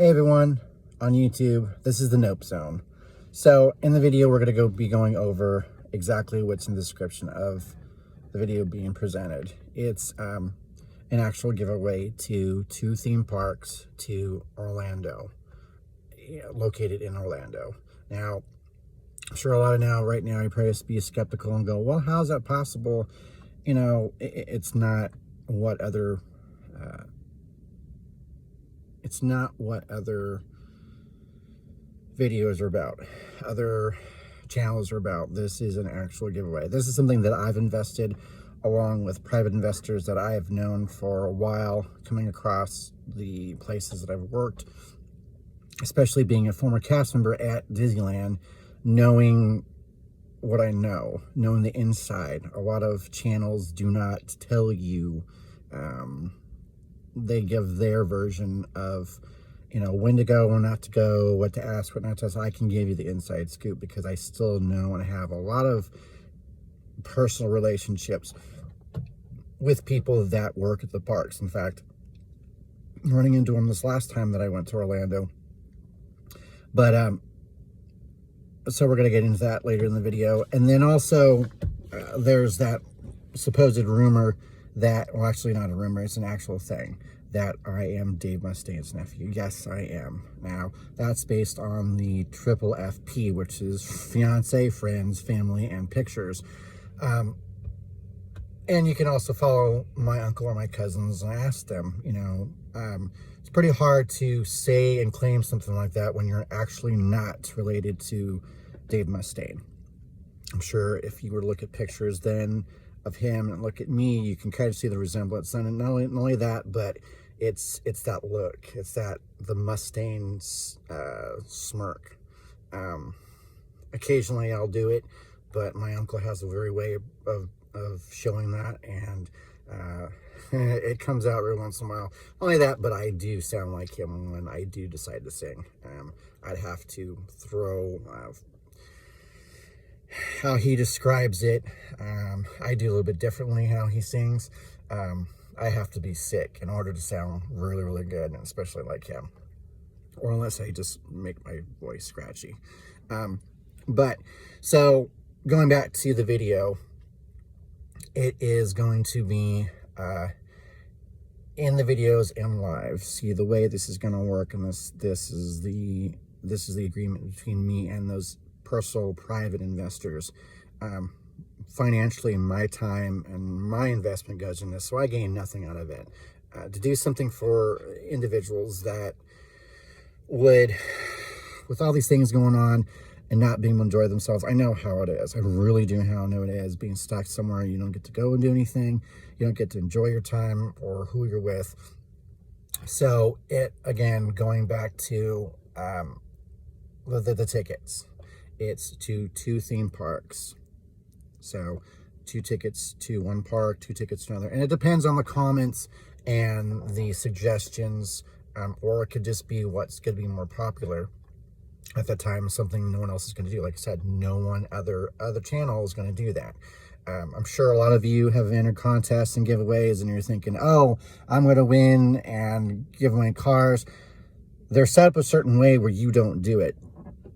Hey everyone on YouTube, this is the Nope Zone. So in the video, we're going to be going over exactly what's in the description of the video being presented. It's an actual giveaway to 2 theme parks to Orlando, located in Orlando. Now, I'm sure a lot of right now, you probably be skeptical and go, well, how's that possible? You know, it's not what other videos are about, other channels are about. This is an actual giveaway. This is something that I've invested along with private investors that I have known for a while, coming across the places that I've worked, especially being a former cast member at Disneyland, knowing what I know, knowing the inside. A lot of channels do not tell you. They give their version of, when to go, when not to go, what to ask, what not to ask. I can give you the inside scoop because I still know and have a lot of personal relationships with people that work at the parks. In fact, running into them this last time that I went to Orlando. But, so we're going to get into that later in the video. And then also, there's that supposed rumor that, well, actually not a rumor, it's an actual thing, that I am Dave Mustaine's nephew. Yes, I am. Now, that's based on the triple FP, which is fiance, friends, family, and pictures. And you can also follow my uncle or my cousins and ask them, it's pretty hard to say and claim something like that when you're actually not related to Dave Mustaine. I'm sure if you were to look at pictures then of him and look at me, you can kind of see the resemblance. And not only that, but it's that look. It's the Mustaine's smirk. Occasionally I'll do it, but my uncle has a very way of showing that, and it comes out every once in a while. Only that, but I do sound like him when I do decide to sing. I'd have to throw how he describes it. I do a little bit differently how he sings. I have to be sick in order to sound really, really good, and especially like him. Or unless I just make my voice scratchy. But, so, going back to the video, it is going to be in the videos and live. See, the way this is going to work, and this is the agreement between me and those personal private investors. Financially, my time and my investment goes in this, so I gain nothing out of it. To do something for individuals that would, with all these things going on and not being able to enjoy themselves, I know how it is. I really do know it is, being stuck somewhere. You don't get to go and do anything. You don't get to enjoy your time or who you're with. So again, going back to the tickets, it's to 2 theme parks. So 2 tickets to one park, 2 tickets to another. And it depends on the comments and the suggestions, or it could just be what's going to be more popular at that time, something no one else is going to do. Like I said, no one other channel is going to do that. I'm sure a lot of you have entered contests and giveaways, and you're thinking, oh, I'm going to win and give away cars. They're set up a certain way where you don't do it.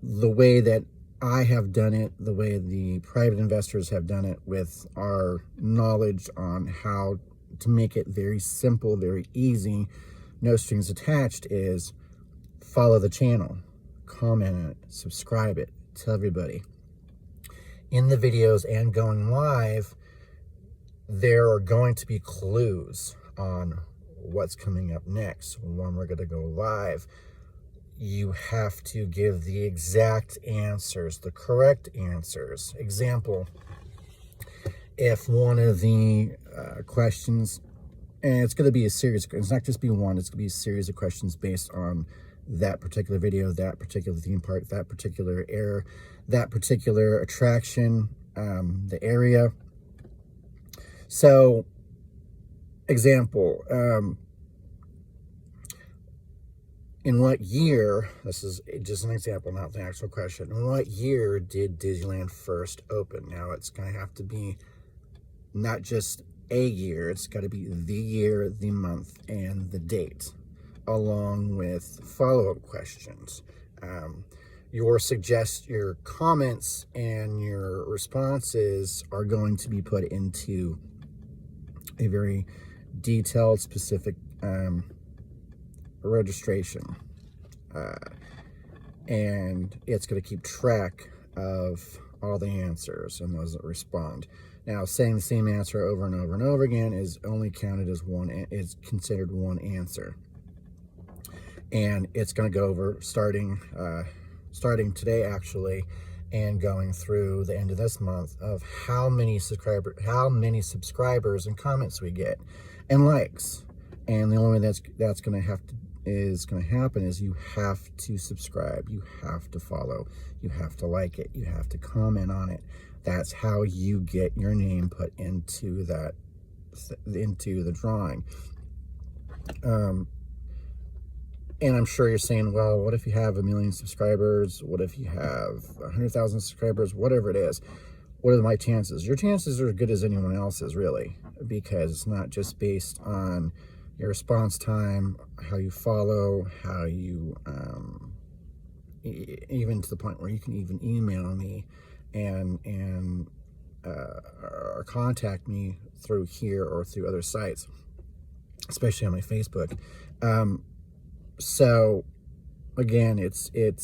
The way that I have done it, the way the private investors have done it, with our knowledge on how to make it very simple, very easy, no strings attached, is follow the channel, comment on it, subscribe it, tell everybody. In the videos and going live, there are going to be clues on what's coming up next, when we're going to go live. You have to give the exact answers, the correct answers. Example, if one of the questions, and it's going to be a series, it's not just be one, it's going to be a series of questions based on that particular video, that particular theme park, that particular air, that particular attraction, the area. So, example, in what year, this is just an example, not the actual question, in what year did Disneyland first open? Now, it's going to have to be not just a year, it's got to be the year, the month, and the date. along with follow-up questions. Your comments and your responses are going to be put into a very detailed, specific registration, and it's going to keep track of all the answers and those that respond. Now, saying the same answer over and over and over again is only counted as is considered one answer, and it's going to go over starting today, actually, and going through the end of this month, of how many subscribers and comments we get and likes. And the only way that's going to happen is you have to subscribe, you have to follow, you have to like it, you have to comment on it. That's how you get your name put into the drawing. And I'm sure you're saying, well, what if you have 1 million subscribers? What if you have 100,000 subscribers? Whatever it is, what are my chances? Your chances are as good as anyone else's, really, because it's not just based on your response time, how you follow, how you, even to the point where you can even email me and or contact me through here or through other sites, especially on my Facebook. So again, it's going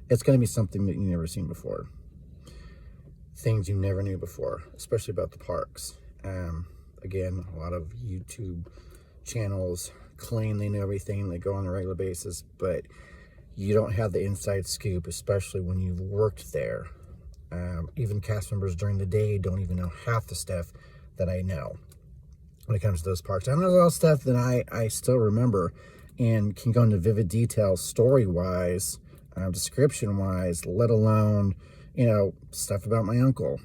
to be something that you've never seen before, things you never knew before, especially about the parks. Again, a lot of YouTube channels claim they know everything, they go on a regular basis, but you don't have the inside scoop, especially when you've worked there. Even cast members during the day don't even know half the stuff that I know when it comes to those parks. And there's a lot of stuff that I still remember and can go into vivid detail, story-wise, description-wise, let alone, stuff about my uncle,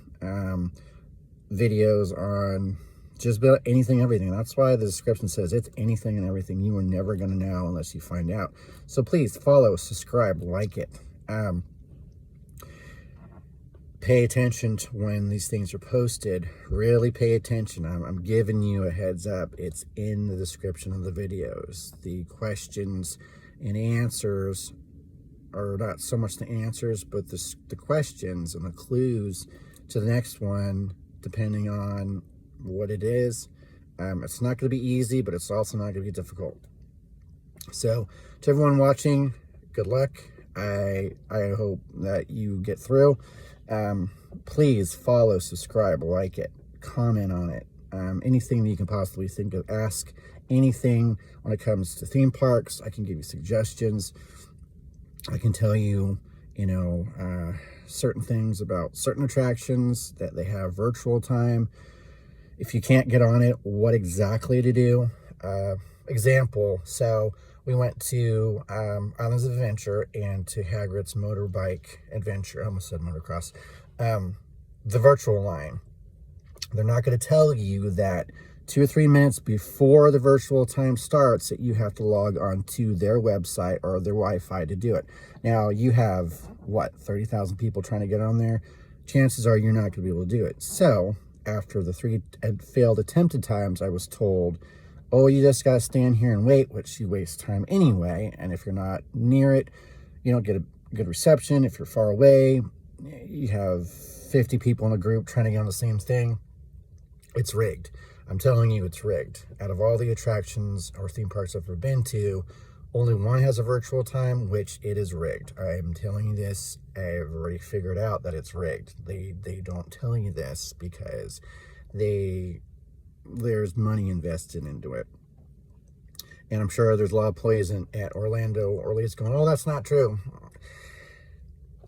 videos on just about anything, everything. That's why the description says it's anything and everything. You are never going to know unless you find out. So please follow, subscribe, like it. Pay attention to when these things are posted. Really pay attention. I'm giving you a heads up. It's in the description of the videos. The questions and answers are not so much the answers, but the questions and the clues to the next one, depending on what it is. It's not going to be easy, but it's also not going to be difficult. So to everyone watching, good luck. I hope that you get through. Please follow, subscribe, like it, comment on it. Anything that you can possibly think of, ask anything when it comes to theme parks. I can give you suggestions. I can tell you, certain things about certain attractions that they have virtual time. If you can't get on it, what exactly to do. Example, so we went to Islands of Adventure and to Hagrid's Motorbike Adventure. I almost said motocross. The virtual line. They're not going to tell you that 2 or 3 minutes before the virtual time starts that you have to log on to their website or their Wi-Fi to do it. Now, you have, 30,000 people trying to get on there? Chances are you're not going to be able to do it. So, after the 3 failed attempted times, I was told, oh, you just got to stand here and wait, which you waste time anyway. And if you're not near it, you don't get a good reception. If you're far away, you have 50 people in a group trying to get on the same thing. It's rigged. I'm telling you, it's rigged. Out of all the attractions or theme parks I've ever been to, only one has a virtual time, which it is rigged. I'm telling you this. I've already figured out that it's rigged. They don't tell you this because there's money invested into it. And I'm sure there's a lot of plays at Orlando or at least going, oh, that's not true.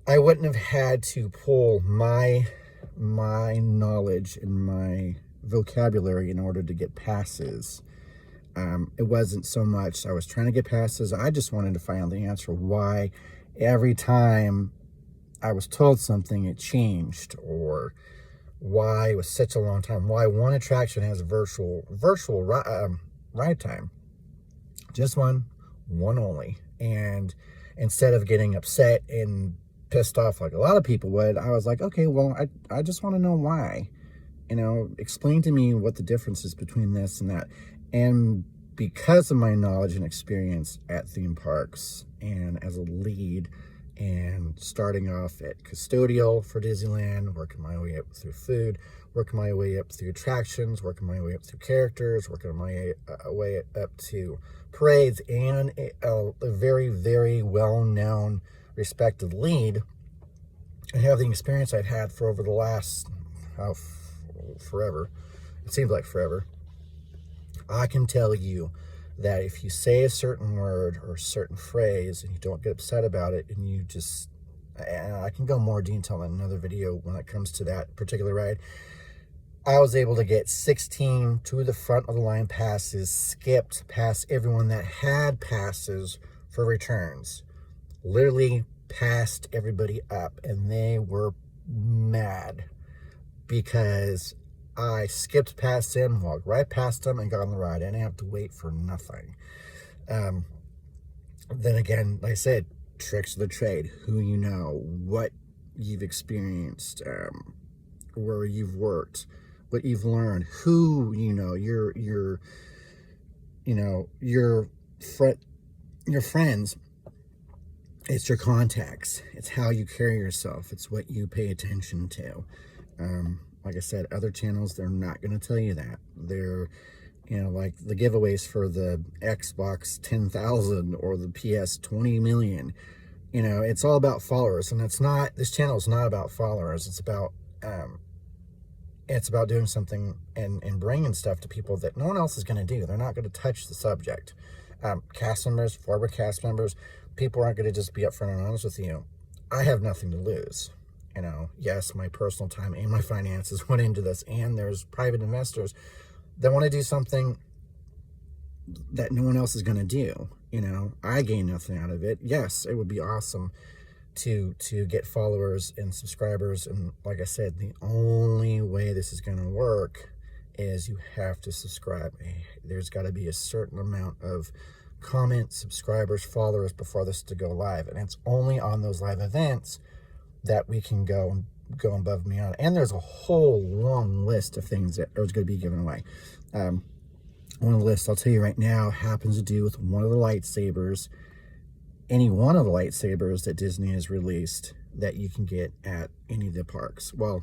I wouldn't have had to pull my knowledge and my vocabulary in order to get passes. It wasn't so much I was trying to get passes. I just wanted to find out the answer why every time I was told something it changed, or why it was such a long time, why one attraction has a virtual ride time. Just one only. And instead of getting upset and pissed off like a lot of people would, I was like, okay, well, I just want to know why. Explain to me what the difference is between this and that. And because of my knowledge and experience at theme parks and as a lead, and starting off at custodial for Disneyland, working my way up through food, working my way up through attractions, working my way up through characters, working my way up to parades, and a very, very well-known, respected lead, and have the experience I've had for over the last, forever. It seems like forever. I can tell you that if you say a certain word or a certain phrase and you don't get upset about it, and you just, and I can go more detail in another video when it comes to that particular ride, I was able to get 16 to the front of the line passes, skipped past everyone that had passes for returns, literally passed everybody up, and they were mad because I skipped past them, walked right past them, and got on the ride. I didn't have to wait for nothing. Then again, like I said, tricks of the trade. Who you know, what you've experienced, where you've worked, what you've learned, who you know, your friends. It's your contacts. It's how you carry yourself. It's what you pay attention to. Like I said, other channels, they're not going to tell you that. They're, like the giveaways for the Xbox 10,000 or the PS 20 million. It's all about followers, and it's not. This channel is not about followers. It's about doing something and bringing stuff to people that no one else is going to do. They're not going to touch the subject. Cast members, former cast members, people aren't going to just be upfront and honest with you. I have nothing to lose. Yes, my personal time and my finances went into this, and there's private investors that want to do something that no one else is going to do. I gain nothing out of it. Yes, it would be awesome to get followers and subscribers, and like I said, the only way this is going to work is you have to subscribe. There's got to be a certain amount of comments, subscribers, followers before this to go live, and it's only on those live events that we can go above and beyond. And there's a whole long list of things that are going to be given away. One of the lists, I'll tell you right now, happens to do with one of the lightsabers, any one of the lightsabers that Disney has released that you can get at any of the parks. Well,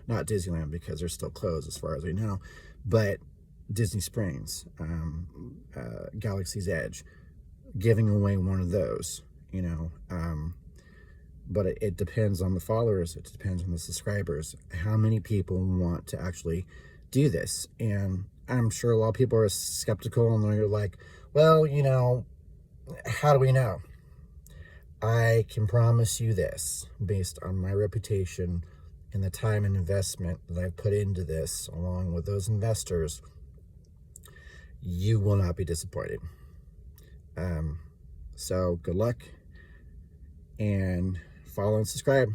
not Disneyland, because they're still closed as far as we know, but Disney Springs, Galaxy's Edge, giving away one of those, but it depends on the followers. It depends on the subscribers, how many people want to actually do this. And I'm sure a lot of people are skeptical, and they're like, well, how do we know? I can promise you this, based on my reputation and the time and investment that I've put into this, along with those investors, you will not be disappointed. So good luck, and follow and subscribe.